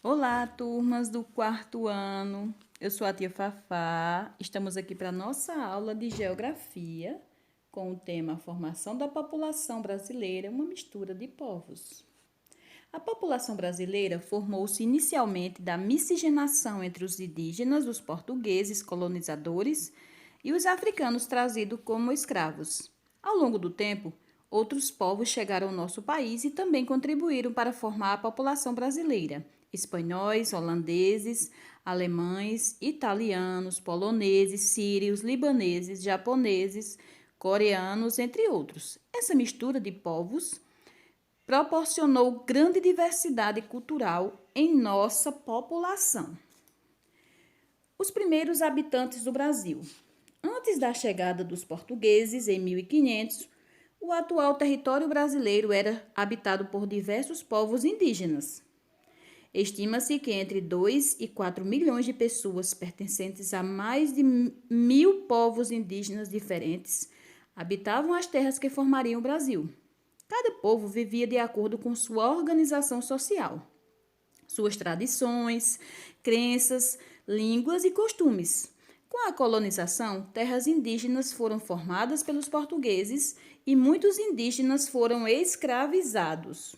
Olá, turmas do quarto ano. Eu sou a tia Fafá. Estamos aqui para a nossa aula de geografia com o tema Formação da População Brasileira, uma mistura de povos. A população brasileira formou-se inicialmente da miscigenação entre os indígenas, os portugueses colonizadores e os africanos trazidos como escravos. Ao longo do tempo, outros povos chegaram ao nosso país e também contribuíram para formar a população brasileira. Espanhóis, holandeses, alemães, italianos, poloneses, sírios, libaneses, japoneses, coreanos, entre outros. Essa mistura de povos proporcionou grande diversidade cultural em nossa população. Os primeiros habitantes do Brasil. Antes da chegada dos portugueses, em 1500, o atual território brasileiro era habitado por diversos povos indígenas. Estima-se que entre 2 e 4 milhões de pessoas pertencentes a mais de 1.000 povos indígenas diferentes habitavam as terras que formariam o Brasil. Cada povo vivia de acordo com sua organização social, suas tradições, crenças, línguas e costumes. Com a colonização, terras indígenas foram formadas pelos portugueses e muitos indígenas foram escravizados.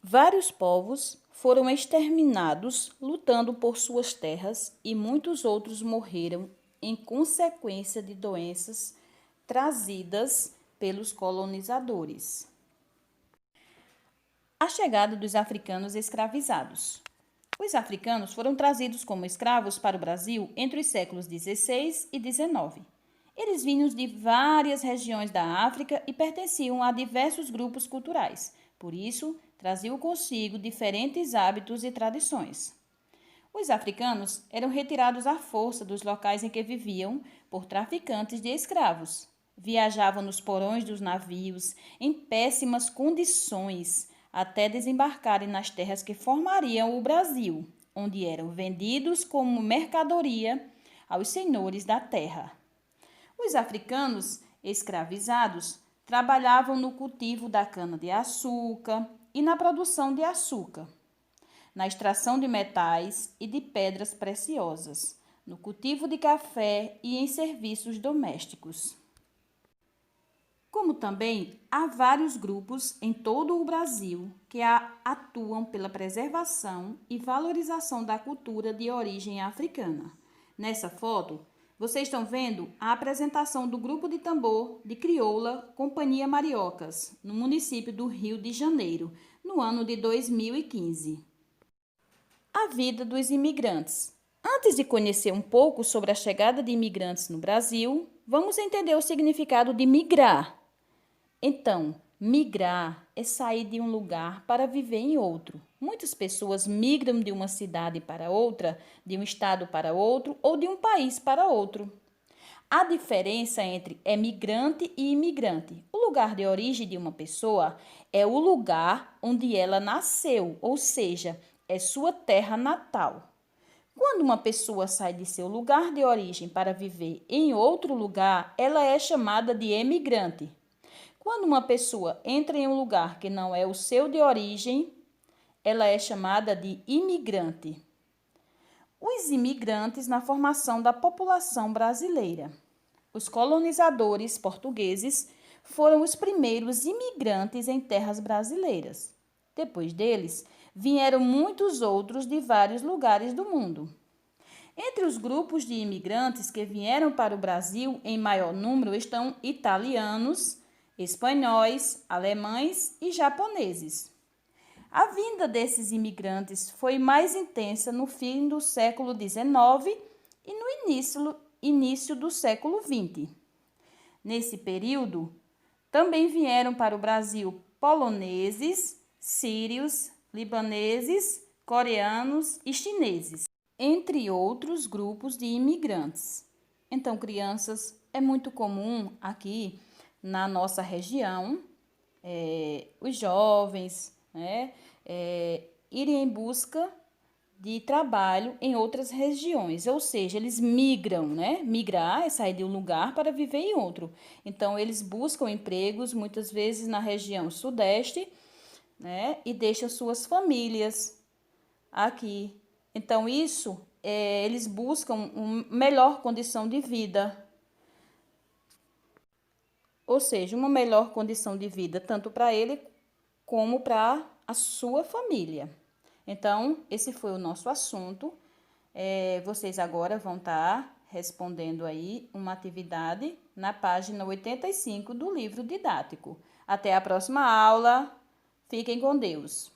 Vários povos foram exterminados lutando por suas terras e muitos outros morreram em consequência de doenças trazidas pelos colonizadores. A chegada dos africanos escravizados. Os africanos foram trazidos como escravos para o Brasil entre os séculos XVI e XIX. Eles vinham de várias regiões da África e pertenciam a diversos grupos culturais. Por isso, traziam consigo diferentes hábitos e tradições. Os africanos eram retirados à força dos locais em que viviam por traficantes de escravos. Viajavam nos porões dos navios em péssimas condições até desembarcarem nas terras que formariam o Brasil, onde eram vendidos como mercadoria aos senhores da terra. Os africanos escravizados trabalhavam no cultivo da cana-de-açúcar e na produção de açúcar, na extração de metais e de pedras preciosas, no cultivo de café e em serviços domésticos. Como também há vários grupos em todo o Brasil que atuam pela preservação e valorização da cultura de origem africana. Nessa foto, vocês estão vendo a apresentação do grupo de tambor de crioula Companhia Mariocas, no município do Rio de Janeiro, no ano de 2015. A vida dos imigrantes. Antes de conhecer um pouco sobre a chegada de imigrantes no Brasil, vamos entender o significado de migrar. Então, migrar é sair de um lugar para viver em outro. Muitas pessoas migram de uma cidade para outra, de um estado para outro ou de um país para outro. A diferença entre emigrante e imigrante. O lugar de origem de uma pessoa é o lugar onde ela nasceu, ou seja, é sua terra natal. Quando uma pessoa sai de seu lugar de origem para viver em outro lugar, ela é chamada de emigrante. Quando uma pessoa entra em um lugar que não é o seu de origem, ela é chamada de imigrante. Os imigrantes na formação da população brasileira. Os colonizadores portugueses foram os primeiros imigrantes em terras brasileiras. Depois deles, vieram muitos outros de vários lugares do mundo. Entre os grupos de imigrantes que vieram para o Brasil em maior número estão italianos, espanhóis, alemães e japoneses. A vinda desses imigrantes foi mais intensa no fim do século XIX e no início do século XX. Nesse período, também vieram para o Brasil poloneses, sírios, libaneses, coreanos e chineses, entre outros grupos de imigrantes. Então, crianças, é muito comum aqui na nossa região, os jovens, irem em busca de trabalho em outras regiões, ou seja, eles migram, Migrar é sair de um lugar para viver em outro. Então, eles buscam empregos, muitas vezes na região sudeste, e deixam suas famílias aqui. Então, eles buscam uma melhor condição de vida, ou seja, uma melhor condição de vida tanto para ele como para a sua família. Então, esse foi o nosso assunto. Vocês agora vão estar respondendo aí uma atividade na página 85 do livro didático. Até a próxima aula. Fiquem com Deus.